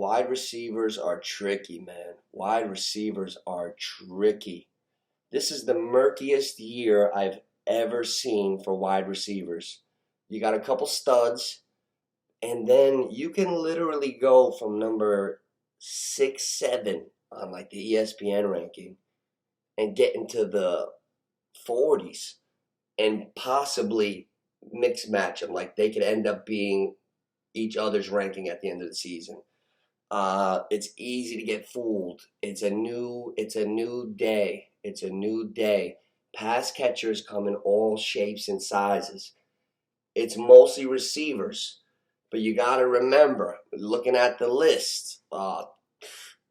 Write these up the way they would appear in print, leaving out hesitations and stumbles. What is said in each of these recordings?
Wide receivers are tricky, man. Wide receivers are tricky. This is the murkiest year I've ever seen for wide receivers. You got a couple studs, and then you can literally go from number 6, 7 on like the ESPN ranking and get into the 40s and possibly mix match them. Like they could end up being each other's ranking at the end of the season. It's easy to get fooled. It's a new day. It's a new day. Pass catchers come in all shapes and sizes. It's mostly receivers, but you got to remember, looking at the list,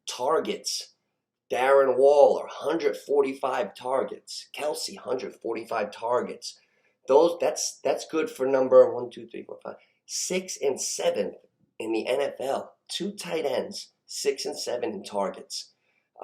targets. Darren Waller, 145 targets. Kelsey, 145 targets. That's good for number 1, 2, 3, 4, 5, 6 and 7th in the NFL. 2 tight ends, 6 and 7 in targets.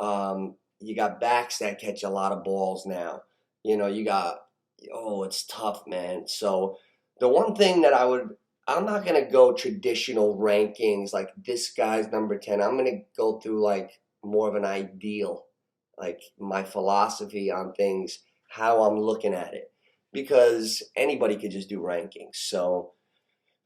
You got backs that catch a lot of balls now. It's tough, man. So the one thing that I'm not going to go traditional rankings like this guy's number 10. I'm going to go through like more of an ideal, like my philosophy on things, how I'm looking at it. Because anybody could just do rankings. So,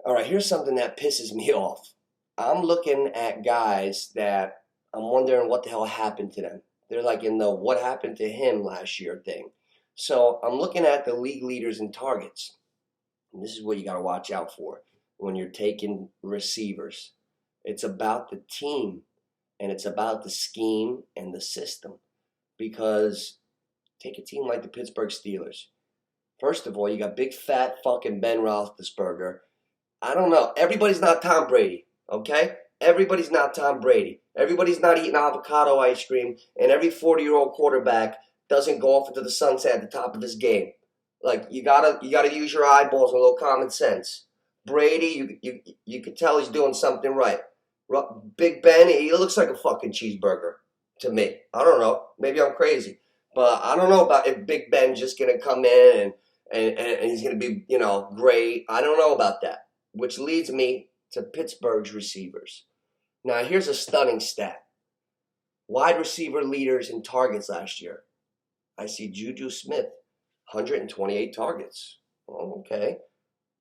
all right, here's something that pisses me off. I'm looking at guys that I'm wondering what the hell happened to them. They're like in the what happened to him last year thing. So I'm looking at the league leaders in targets. And this is what you got to watch out for when you're taking receivers. It's about the team, and it's about the scheme and the system. Because take a team like the Pittsburgh Steelers. First of all, you got big fat fucking Ben Roethlisberger. I don't know. Everybody's not Tom Brady, okay? Everybody's not Tom Brady. Everybody's not eating avocado ice cream, and every 40-year-old quarterback doesn't go off into the sunset at the top of his game. Like you gotta use your eyeballs and a little common sense. Brady, you could tell he's doing something right. Big Ben, he looks like a fucking cheeseburger to me. I don't know. Maybe I'm crazy, but I don't know about if Big Ben's just gonna come in and he's gonna be great. I don't know about that. Which leads me to Pittsburgh's receivers. Now, here's a stunning stat. Wide receiver leaders in targets last year. I see Juju Smith, 128 targets. Oh, okay.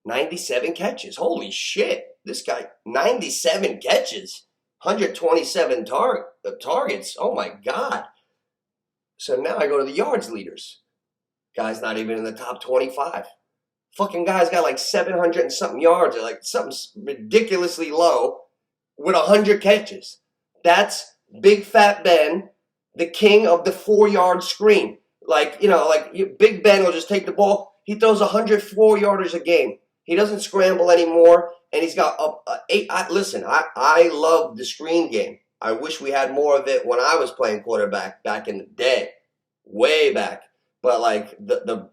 97 catches. Holy shit. This guy, 97 catches. 127 targets. Oh, my God. So now I go to the yards leaders. Guy's not even in the top 25. Fucking guy's got like 700 and something yards, or like something ridiculously low with 100 catches. That's Big Fat Ben, the king of the 4-yard screen. Big Ben will just take the ball. He throws 104-yarders a game. He doesn't scramble anymore, and he's got 8. Listen, I love the screen game. I wish we had more of it when I was playing quarterback back in the day, way back. But like the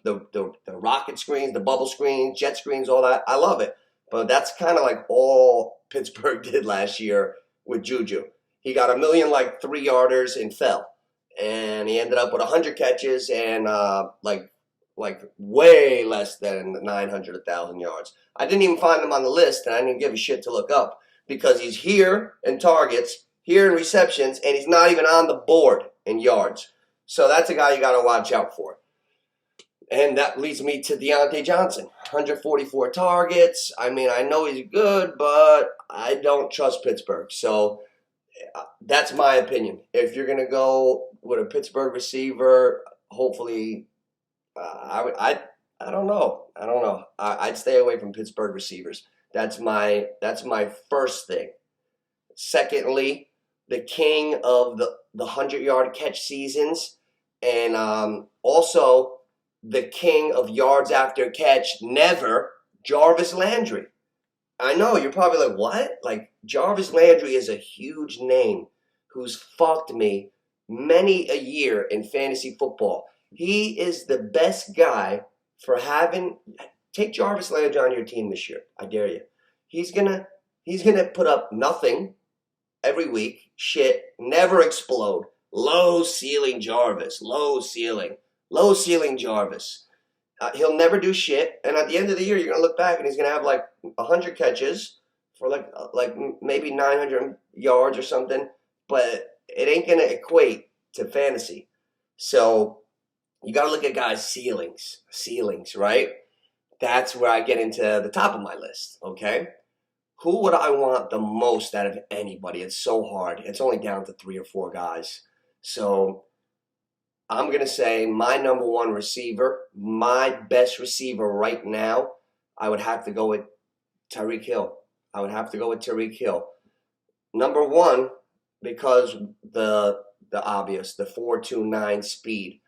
rocket screens, the bubble screens, jet screens, all that, I love it. But that's kind of like all Pittsburgh did last year with Juju. He got 1,000,000 3-yarders and fell, and he ended up with 100 catches and like way less than 900, 1,000 yards. I didn't even find him on the list, and I didn't give a shit to look up because he's here in targets, here in receptions, and he's not even on the board in yards. So that's a guy you got to watch out for. And that leads me to Deonte Johnson. 144 targets. I mean, I know he's good, but I don't trust Pittsburgh. So that's my opinion. If you're going to go with a Pittsburgh receiver, hopefully, I don't know. I'd stay away from Pittsburgh receivers. That's my first thing. Secondly, the king of the 100-yard catch seasons, and also the king of yards after catch never, Jarvis Landry. I know, you're probably like, what? Like, Jarvis Landry is a huge name who's fucked me many a year in fantasy football. He is the best guy for take Jarvis Landry on your team this year. I dare you. He's gonna put up nothing every week. Shit, never explode. Low ceiling Jarvis. Low ceiling Jarvis. He'll never do shit. And at the end of the year, you're going to look back and he's going to have like 100 catches, for maybe 900 yards or something, but it ain't gonna equate to fantasy. So you got to look at guys' ceilings, right? That's where I get into the top of my list. Okay, who would I want the most out of anybody? It's so hard. It's only down to 3 or 4 guys. So I'm going to say my number one receiver, my best receiver right now, I would have to go with Tyreek Hill. I would have to go with Tyreek Hill. Number one, because the obvious, the 4.29 speed.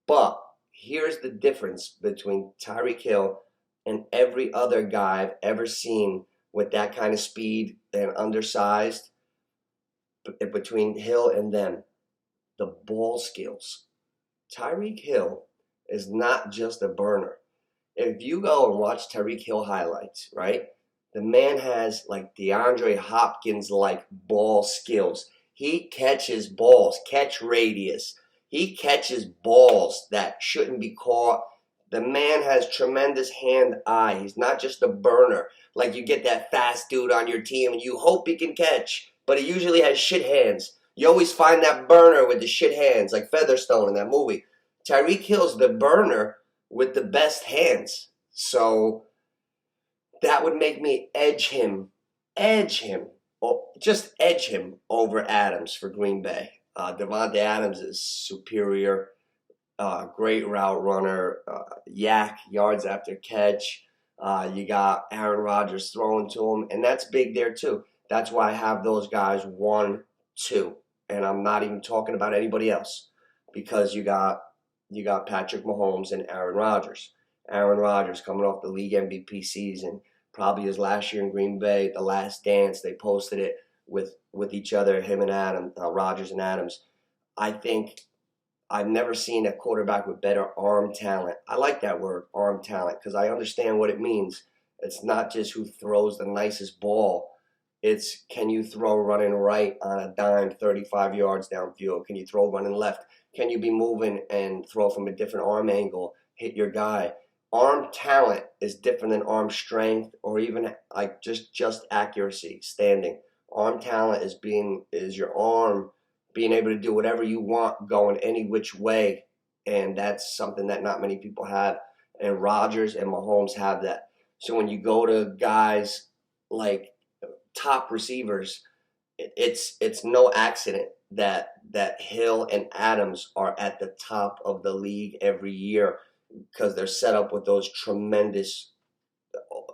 But here's the difference between Tyreek Hill and every other guy I've ever seen with that kind of speed and undersized, between Hill and them, the ball skills. Tyreek Hill is not just a burner. If you go and watch Tyreek Hill highlights, right, the man has like DeAndre Hopkins like ball skills. He catches balls, catch radius. He catches balls that shouldn't be caught. The man has tremendous hand-eye. He's not just a burner. Like you get that fast dude on your team and you hope he can catch, but he usually has shit hands. You always find that burner with the shit hands, like Featherstone in that movie. Tyreek Hill's the burner with the best hands. So that would make me edge him, or just edge him over Adams for Green Bay. Devontae Adams is superior, great route runner, yak, yards after catch. You got Aaron Rodgers throwing to him, and that's big there too. That's why I have those guys 1, 2, and I'm not even talking about anybody else because you got Patrick Mahomes and Aaron Rodgers. Aaron Rodgers coming off the league MVP season, probably his last year in Green Bay, the last dance. They posted it with each other, him and Rodgers and Adams. I think I've never seen a quarterback with better arm talent. I like that word, arm talent, because I understand what it means. It's not just who throws the nicest ball. It's can you throw running right on a dime 35 yards downfield? Can you throw running left? Can you be moving and throw from a different arm angle, hit your guy? Arm talent is different than arm strength or even like just accuracy, standing. Arm talent is your arm being able to do whatever you want, going any which way, and that's something that not many people have. And Rodgers and Mahomes have that. So when you go to guys like top receivers, it's no accident that Hill and Adams are at the top of the league every year because they're set up with those tremendous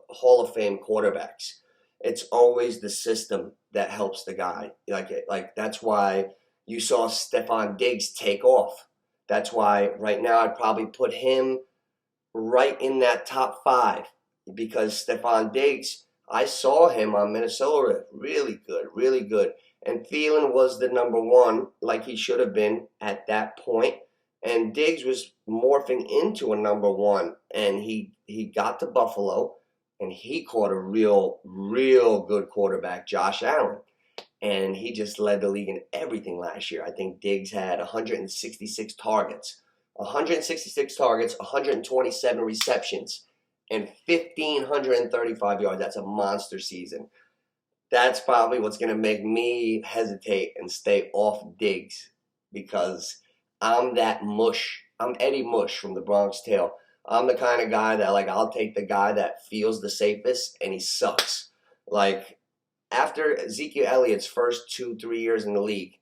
Hall of Fame quarterbacks. It's always the system that helps the guy. Like that's why you saw Stefan Diggs take off. That's why right now I'd probably put him right in that top 5 because Stefan Diggs, I saw him on Minnesota, really good, really good. And Thielen was the number 1, like he should have been at that point. And Diggs was morphing into a number 1, and he got to Buffalo, and he caught a real good quarterback, Josh Allen. And he just led the league in everything last year. I think Diggs had 166 targets. 166 targets, 127 receptions, and 1,535 yards. That's a monster season. That's probably what's going to make me hesitate and stay off Diggs because I'm that mush. I'm Eddie Mush from the Bronx Tale. I'm the kind of guy that, like, I'll take the guy that feels the safest, and he sucks. Like, after Ezekiel Elliott's first 2-3 years in the league,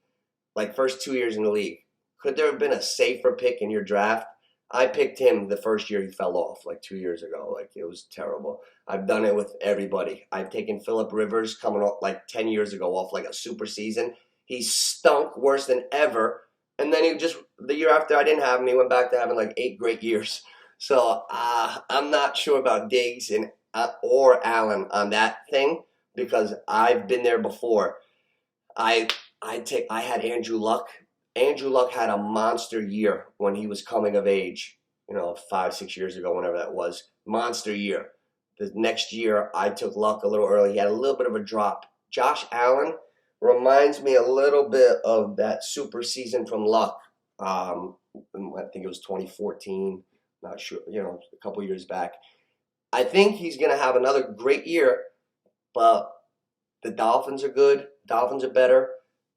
could there have been a safer pick in your draft? I picked him the first year he fell off, like 2 years ago. Like, it was terrible. I've done it with everybody. I've taken Phillip Rivers coming off like 10 years ago off like a super season. He stunk worse than ever. And then the year after I didn't have him, he went back to having like 8 great years. So I'm not sure about Diggs or Allen on that thing because I've been there before. I had Andrew Luck. Andrew Luck had a monster year when he was coming of age, 5-6 years ago, whenever that was. Monster year. The next year, I took Luck a little early. He had a little bit of a drop. Josh Allen reminds me a little bit of that super season from Luck. I think it was 2014. Not sure, a couple years back. I think he's going to have another great year, but The Dolphins are good. Dolphins are better.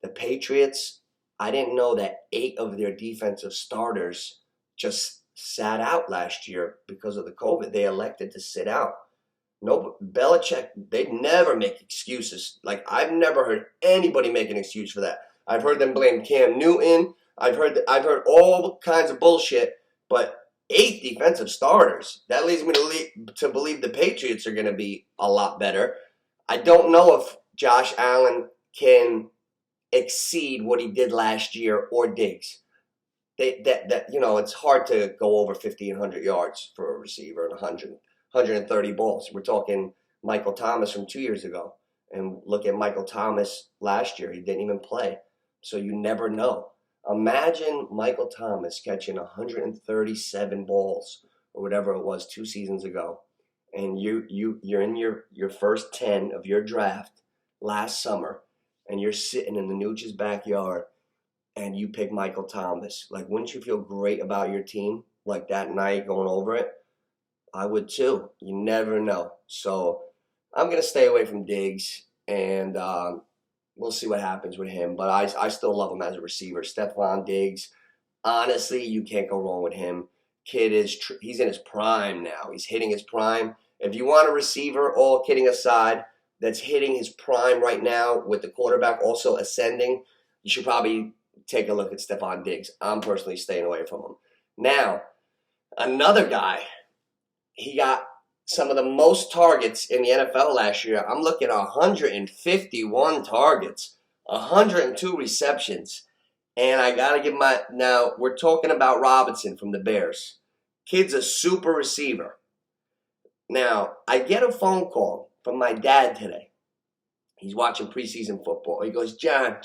The Patriots, I didn't know that 8 of their defensive starters just sat out last year because of the COVID. They elected to sit out. No, Belichick, they never make excuses. Like, I've never heard anybody make an excuse for that. I've heard them blame Cam Newton. I've heard all kinds of bullshit, but 8 defensive starters. That leads me to believe the Patriots are going to be a lot better. I don't know if Josh Allen can exceed what he did last year or Diggs. It's hard to go over 50 and 100 yards for a receiver and 130 balls. We're talking Michael Thomas from 2 years ago. And look at Michael Thomas last year. He didn't even play. So you never know. Imagine Michael Thomas catching 137 balls or whatever it was 2 seasons ago. And you're in your first 10 of your draft last summer. And you're sitting in the Nooch's backyard. And you pick Michael Thomas. Like, wouldn't you feel great about your team? Like that night going over it? I would too. You never know. So I'm going to stay away from Diggs, and we'll see what happens with him. But I still love him as a receiver. Stefan Diggs, honestly, you can't go wrong with him. Kid he's in his prime now. He's hitting his prime. If you want a receiver, all kidding aside, that's hitting his prime right now with the quarterback also ascending, you should probably take a look at Stefan Diggs. I'm personally staying away from him. Now, another guy, he got some of the most targets in the NFL last year. I'm looking at 151 targets, 102 receptions. And I got to give now we're talking about Robinson from the Bears. Kid's a super receiver. Now, I get a phone call from my dad today. He's watching preseason football. He goes, John,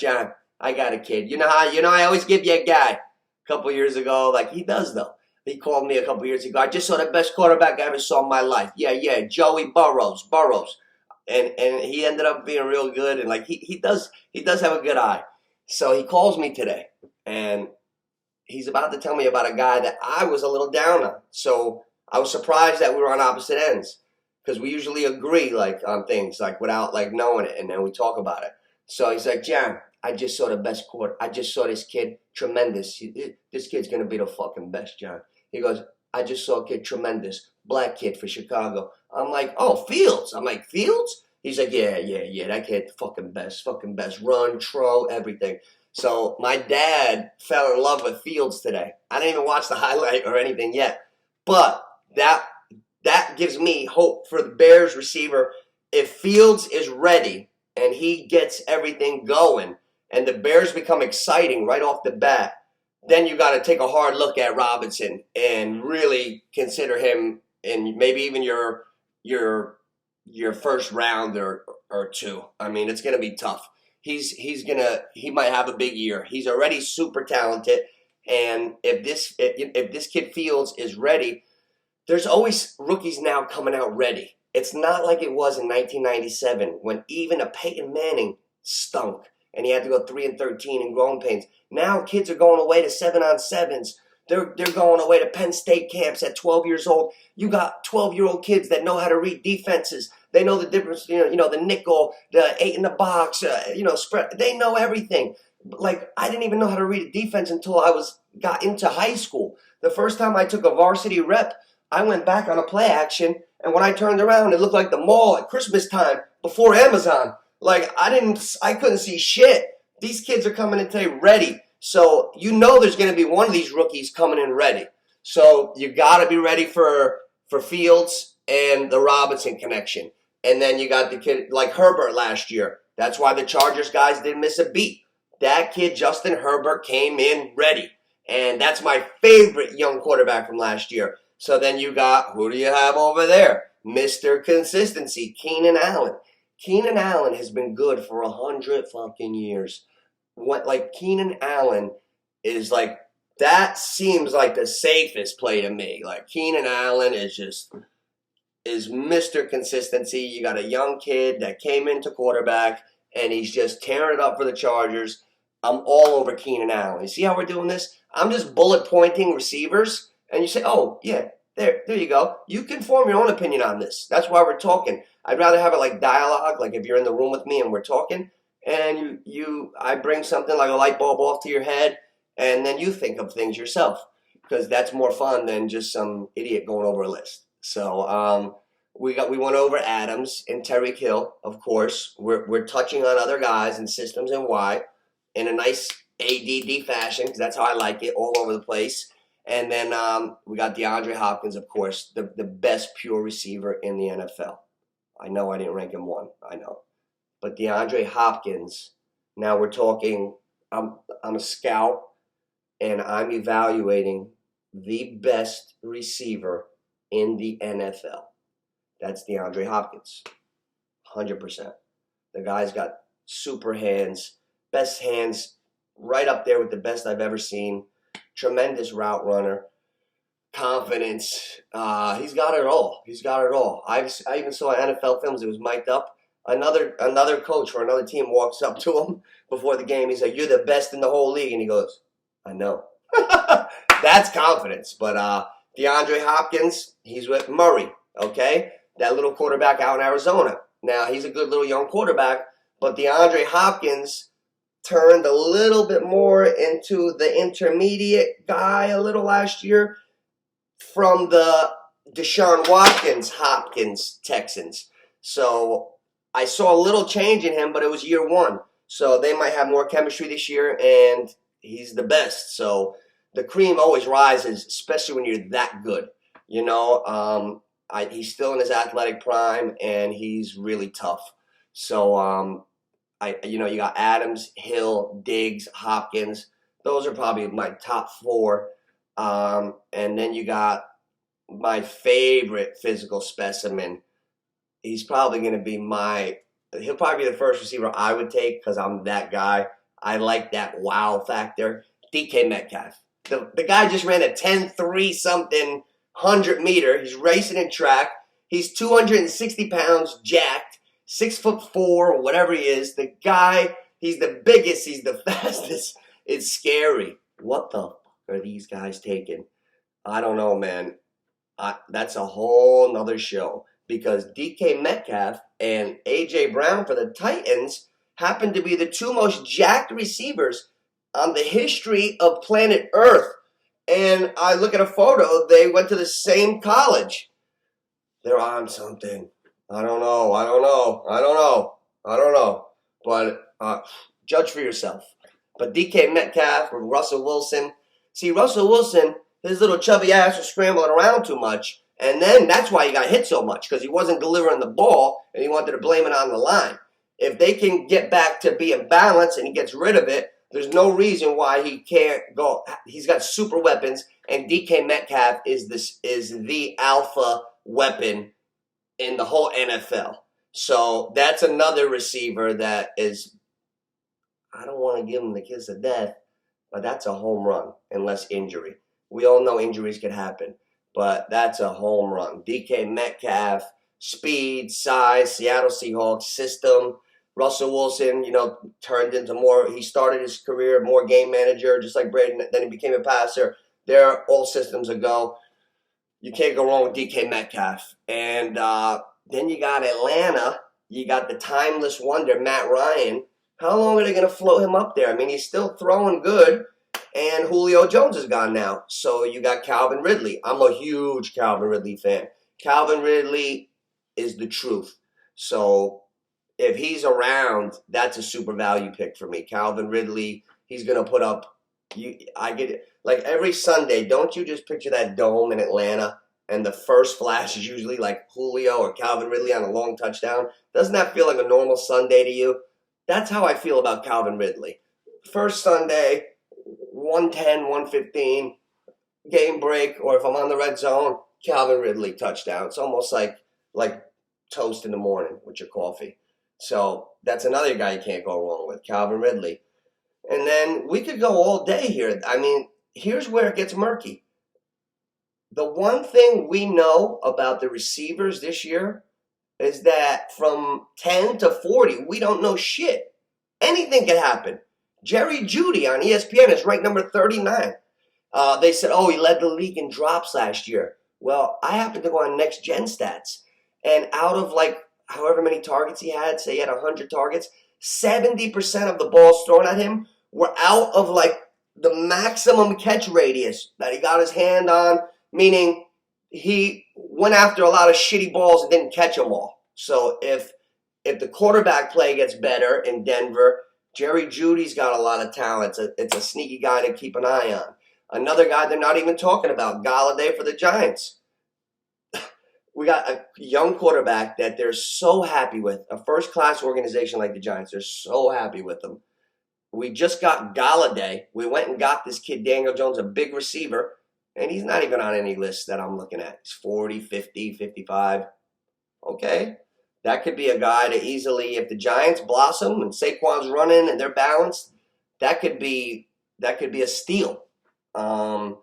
I got a kid. You know I always give you a guy. A couple years ago, like he does though. He called me a couple years ago. I just saw the best quarterback I ever saw in my life. Yeah, Joey Burrows. And he ended up being real good, and like he does have a good eye. So he calls me today, and he's about to tell me about a guy that I was a little down on. So I was surprised that we were on opposite ends, because we usually agree like on things like without like knowing it, and then we talk about it. So he's like, John, I just saw the best quarter. I just saw this kid, tremendous. This kid's going to be the fucking best, John. He goes, I just saw a kid, tremendous. Black kid for Chicago. I'm like, oh, Fields. I'm like, Fields? He's like, yeah, that kid, fucking best. Run, throw, everything. So my dad fell in love with Fields today. I didn't even watch the highlight or anything yet. But that gives me hope for the Bears receiver. If Fields is ready and he gets everything going, and the Bears become exciting right off the bat, then you got to take a hard look at Robinson and really consider him in maybe even your first round or two. I mean, it's going to be tough. He might have a big year. He's already super talented, and if this kid Fields is ready, there's always rookies now coming out ready. It's not like it was in 1997 when even a Peyton Manning stunk. And he had to go 3-13 in growing pains. Now kids are going away to 7-on-7s. They're going away to Penn State camps at 12 years old. You got 12-year-old kids that know how to read defenses. They know the difference, the nickel, the 8 in the box, spread. They know everything. Like, I didn't even know how to read a defense until I got into high school. The first time I took a varsity rep, I went back on a play action, and when I turned around, it looked like the mall at Christmas time before Amazon. Like, I couldn't see shit. These kids are coming in today ready. So, there's going to be one of these rookies coming in ready. So, you got to be ready for Fields and the Robinson connection. And then you got the kid like Herbert last year. That's why the Chargers guys didn't miss a beat. That kid, Justin Herbert, came in ready. And that's my favorite young quarterback from last year. So, then you got, who do you have over there? Mr. Consistency, Keenan Allen. Keenan Allen has been good for 100 fucking years. Keenan Allen is like, that seems like the safest play to me. Like, Keenan Allen is Mr. Consistency. You got a young kid that came into quarterback, and he's just tearing it up for the Chargers. I'm all over Keenan Allen. You see how we're doing this? I'm just bullet pointing receivers, and you say, oh, yeah, There you go. You can form your own opinion on this. That's why we're talking. I'd rather have it like dialogue, like if you're in the room with me and we're talking, and I bring something like a light bulb off to your head, and then you think of things yourself, because that's more fun than just some idiot going over a list. So we went over Adams and Tyreek Hill, of course. We're touching on other guys and systems and why in a nice ADD fashion, because that's how I like it, all over the place. And then we got DeAndre Hopkins, of course, the best pure receiver in the NFL. I know I didn't rank him one. I know. But DeAndre Hopkins, now we're talking, I'm a scout, and I'm evaluating the best receiver in the NFL. That's DeAndre Hopkins, 100%. The guy's got super hands, best hands, right up there with the best I've ever seen. Tremendous route runner, confidence. He's got it all. He's got it all. I even saw NFL films. It was mic'd up. Another coach for another team walks up to him before the game. He's like, "You're the best in the whole league," and he goes, "I know." That's confidence. But DeAndre Hopkins, he's with Murray. Okay, that little quarterback out in Arizona. Now he's a good little young quarterback, but DeAndre Hopkins turned a little bit more into the intermediate guy a little last year from the Deshaun Hopkins Texans. So I saw a little change in him, but it was year one. So they might have more chemistry this year, and he's the best. So the cream always rises, especially when you're that good. You know, he's still in his athletic prime, and he's really tough. So, you got Adams, Hill, Diggs, Hopkins. Those are probably my top four. And then you got my favorite physical specimen. He's probably going to be he'll probably be the first receiver I would take because I'm that guy. I like that wow factor. DK Metcalf. The guy just ran a 10.3 something 100-meter. He's racing in track. He's 260 pounds, jacked. 6'4", whatever he is. The guy, he's the biggest, he's the fastest. It's scary. What the fuck are these guys taking? I don't know, man. That's a whole nother show. Because DK Metcalf and A.J. Brown for the Titans happen to be the two most jacked receivers on the history of planet Earth. And I look at a photo, they went to the same college. They're on something. I don't know. But judge for yourself. But DK Metcalf or Russell Wilson. See, Russell Wilson, his little chubby ass was scrambling around too much. And then that's why he got hit so much, because he wasn't delivering the ball and he wanted to blame it on the line. If they can get back to being balanced and he gets rid of it, there's no reason why he can't go. He's got super weapons, and DK Metcalf is the alpha weapon in the whole NFL. So that's another receiver that is, I don't want to give him the kiss of death, but that's a home run unless injury. We all know injuries can happen, but that's a home run. DK Metcalf, speed, size, Seattle Seahawks system. Russell Wilson, turned into more, he started his career more game manager, just like Brady, then he became a passer. They're all systems a go. You can't go wrong with DK Metcalf. And then you got Atlanta. You got the timeless wonder, Matt Ryan. How long are they going to float him up there? I mean, he's still throwing good, and Julio Jones is gone now. So you got Calvin Ridley. I'm a huge Calvin Ridley fan. Calvin Ridley is the truth. So if he's around, that's a super value pick for me. Calvin Ridley, he's going to put up, I get it. Like every Sunday, don't you just picture that dome in Atlanta, and the first flash is usually like Julio or Calvin Ridley on a long touchdown? Doesn't that feel like a normal Sunday to you? That's how I feel about Calvin Ridley. First Sunday, 110, 115, game break, or if I'm on the red zone, Calvin Ridley touchdown. It's almost like toast in the morning with your coffee. So that's another guy you can't go wrong with, Calvin Ridley. And then we could go all day here. I mean, here's where it gets murky. The one thing we know about the receivers this year is that from 10 to 40, we don't know shit. Anything can happen. Jerry Judy on ESPN is ranked number 39. They said, he led the league in drops last year. Well, I happen to go on next gen stats, and out of like however many targets he had, say he had 100 targets, 70% of the balls thrown at him were out of like the maximum catch radius that he got his hand on, meaning he went after a lot of shitty balls and didn't catch them all. So if the quarterback play gets better in Denver, Jerry Judy's got a lot of talent. It's a sneaky guy to keep an eye on. Another guy they're not even talking about, Galladay for the Giants. We got a young quarterback that they're so happy with, a first-class organization like the Giants. They're so happy with them. We just got Galladay. We went and got this kid, Daniel Jones, a big receiver, and he's not even on any list that I'm looking at. He's 40, 50, 55. Okay. That could be a guy to easily, if the Giants blossom and Saquon's running and they're balanced, that could be a steal. And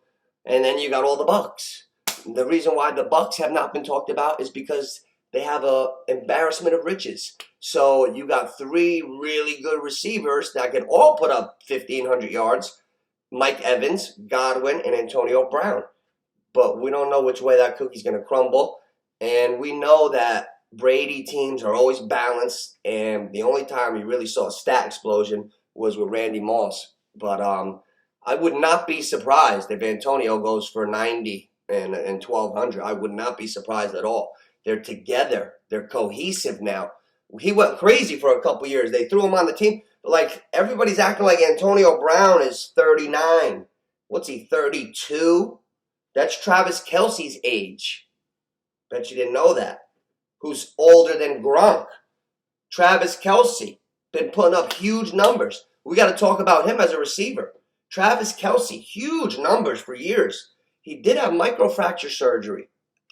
then you got all the Bucs. The reason why the Bucs have not been talked about is because they have a embarrassment of riches. So you got 3 really good receivers that can all put up 1,500 yards. Mike Evans, Godwin, and Antonio Brown. But we don't know which way that cookie's going to crumble. And we know that Brady teams are always balanced, and the only time you really saw a stat explosion was with Randy Moss. But I would not be surprised if Antonio goes for 90 and 1,200. I would not be surprised at all. They're together. They're cohesive now. He went crazy for a couple years. They threw him on the team. But like everybody's acting like Antonio Brown is 39. What's he, 32? That's Travis Kelsey's age. Bet you didn't know that. Who's older than Gronk. Travis Kelsey, been putting up huge numbers. We got to talk about him as a receiver. Travis Kelsey, huge numbers for years. He did have microfracture surgery.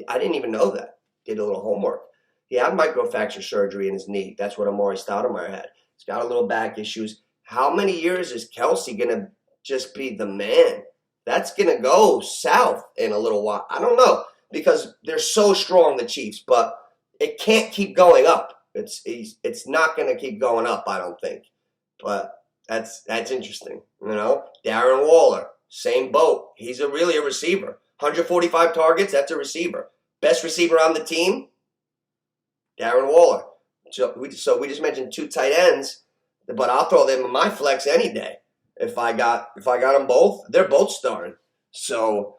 I didn't even know that. Did a little homework. He had microfracture surgery in his knee. That's what Amari Stoudemire had. He's got a little back issues. How many years is Kelsey going to just be the man? That's going to go south in a little while. I don't know, because they're so strong, the Chiefs, but it can't keep going up. It's not going to keep going up, I don't think. But that's interesting. You know, Darren Waller, same boat. He's really a receiver. 145 targets, that's a receiver. Best receiver on the team, Darren Waller. So we just mentioned 2 tight ends, but I'll throw them in my flex any day. If I got them both, they're both starting. So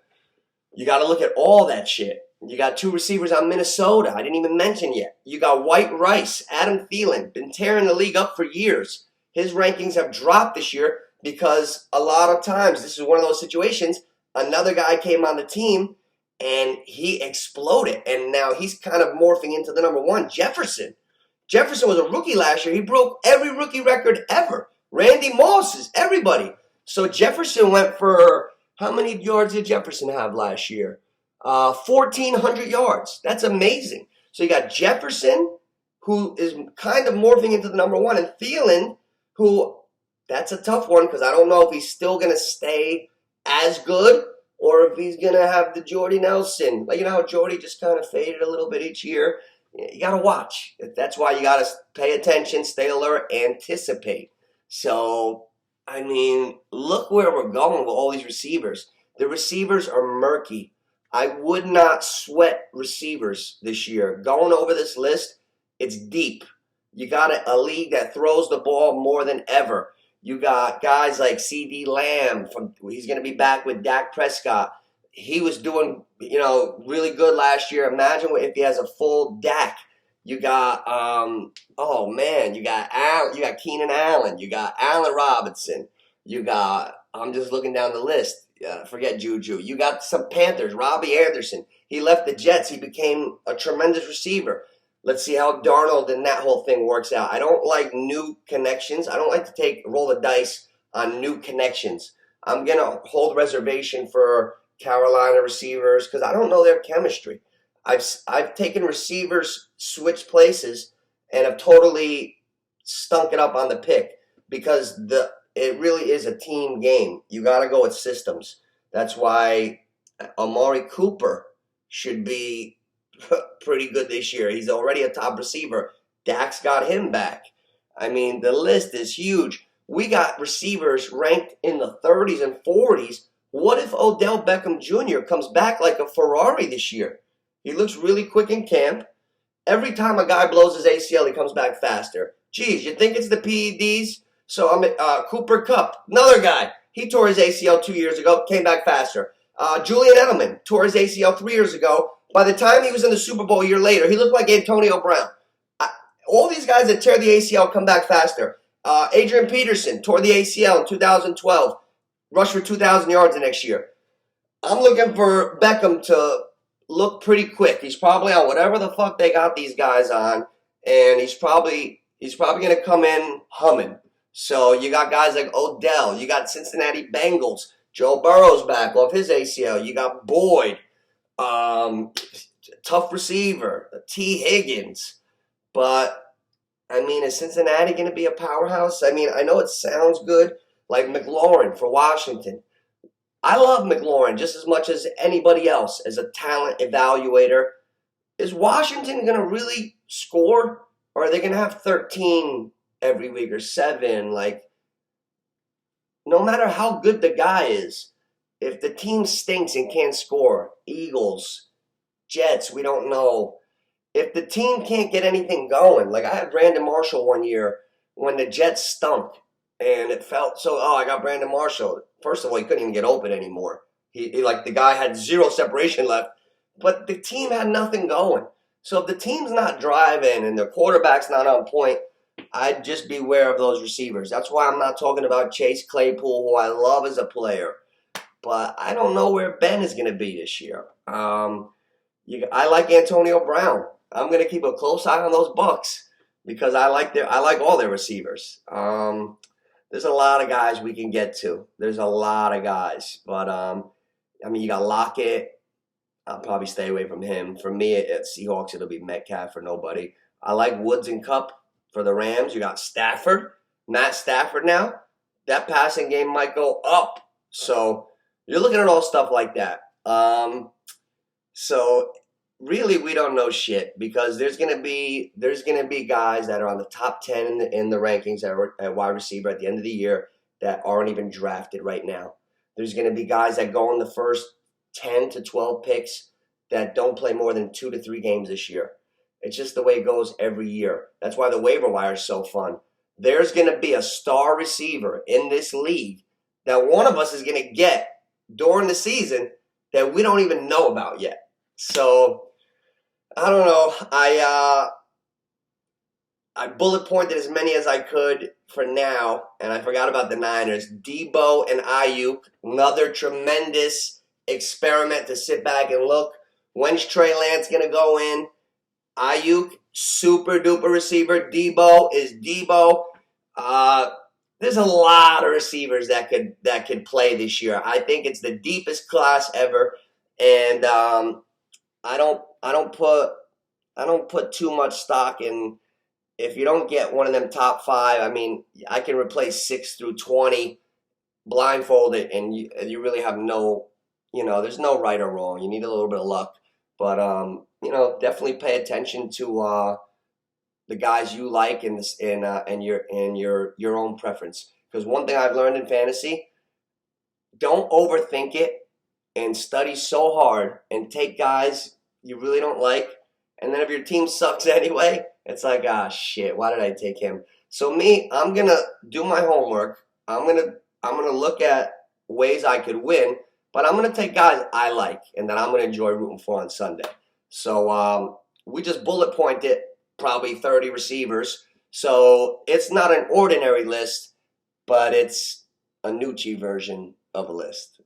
you got to look at all that shit. You got 2 receivers on Minnesota. I didn't even mention yet. You got White Rice, Adam Thielen, been tearing the league up for years. His rankings have dropped this year because a lot of times, this is one of those situations, another guy came on the team and he exploded. And now he's kind of morphing into the number 1, Jefferson. Jefferson was a rookie last year. He broke every rookie record ever. Randy Moss is everybody. So Jefferson went for, how many yards did Jefferson have last year? 1,400 yards. That's amazing. So you got Jefferson, who is kind of morphing into the number 1, and Thielen, who, that's a tough one because I don't know if he's still going to stay as good or if he's going to have the Jordy Nelson. Like, you know how Jordy just kind of faded a little bit each year? You got to watch. That's why you got to pay attention, stay alert, anticipate. So, I mean, look where we're going with all these receivers. The receivers are murky. I would not sweat receivers this year. Going over this list, it's deep. You got a league that throws the ball more than ever. You got guys like C.D. Lamb. He's going to be back with Dak Prescott. He was doing, really good last year. Imagine if he has a full Dak. You got, you got Keenan Allen. You got Allen Robinson. You got, I'm just looking down the list. Forget Juju. You got some Panthers. Robbie Anderson. He left the Jets. He became a tremendous receiver. Let's see how Darnold and that whole thing works out. I don't like new connections. I don't like to roll the dice on new connections. I'm going to hold reservation for Carolina receivers because I don't know their chemistry. I've taken receivers, switched places, and have totally stunk it up on the pick because it really is a team game. You got to go with systems. That's why Amari Cooper should be pretty good this year. He's already a top receiver. Dak's got him back. I mean, the list is huge. We got receivers ranked in the 30s and 40s What if Odell Beckham Jr. comes back like a Ferrari this year? He looks really quick in camp. Every time a guy blows his ACL, he comes back faster. Geez, you think it's the PEDs? So I'm at Cooper Kupp, another guy. He tore his ACL 2 years ago, came back faster. Julian Edelman tore his ACL 3 years ago. By the time he was in the Super Bowl a year later, he looked like Antonio Brown. All these guys that tear the ACL come back faster. Adrian Peterson tore the ACL in 2012. Rushed for 2,000 yards the next year. I'm looking for Beckham to look pretty quick. He's probably on whatever the fuck they got these guys on, and he's probably going to come in humming. So you got guys like Odell. You got Cincinnati Bengals. Joe Burrow's back off his ACL. You got Boyd, tough receiver, T. Higgins. But, I mean, is Cincinnati going to be a powerhouse? I mean, I know it sounds good, like McLaurin for Washington. I love McLaurin just as much as anybody else as a talent evaluator. Is Washington going to really score? Or are they going to have 13 every week or 7? Like, no matter how good the guy is, if the team stinks and can't score, Eagles, Jets, we don't know. If the team can't get anything going, like I had Brandon Marshall one year when the Jets stunk. And it felt so, I got Brandon Marshall. First of all, he couldn't even get open anymore. He like the guy had zero separation left. But the team had nothing going. So if the team's not driving and the quarterback's not on point, I'd just beware of those receivers. That's why I'm not talking about Chase Claypool, who I love as a player. But I don't know where Ben is going to be this year. I like Antonio Brown. I'm going to keep a close eye on those Bucks because I like all their receivers. There's a lot of guys we can get to. There's a lot of guys. But, I mean, you got Lockett. I'll probably stay away from him. For me, at Seahawks, it'll be Metcalf or nobody. I like Woods and Kupp for the Rams. You got Stafford. Matt Stafford now. That passing game might go up. So you're looking at all stuff like that. So really, we don't know shit because there's gonna be guys that are on the top 10 in the rankings at wide receiver at the end of the year that aren't even drafted right now. There's gonna be guys that go in the first 10 to 12 picks that don't play more than 2 to 3 games this year. It's just the way it goes every year. That's why the waiver wire is so fun. There's gonna be a star receiver in this league that one of us is gonna get during the season that we don't even know about yet. So I don't know. I bullet pointed as many as I could for now, and I forgot about the Niners. Debo and Ayuk, another tremendous experiment to sit back and look. When's Trey Lance going to go in? Ayuk, super duper receiver. Debo is Debo. There's a lot of receivers that could play this year. I think it's the deepest class ever, and I don't put too much stock in. If you don't get one of them top 5, I mean, I can replace 6 through 20 blindfolded, and you really have no, there's no right or wrong. You need a little bit of luck, but definitely pay attention to the guys you like and your own preference. Because one thing I've learned in fantasy, don't overthink it and study so hard and take guys you really don't like, and then if your team sucks anyway, it's like, shit, why did I take him? So me, I'm gonna do my homework. I'm gonna look at ways I could win, but I'm gonna take guys I like and that I'm gonna enjoy rooting for on Sunday. So we just bullet pointed probably 30 receivers. So it's not an ordinary list, but it's a Nucci version of a list.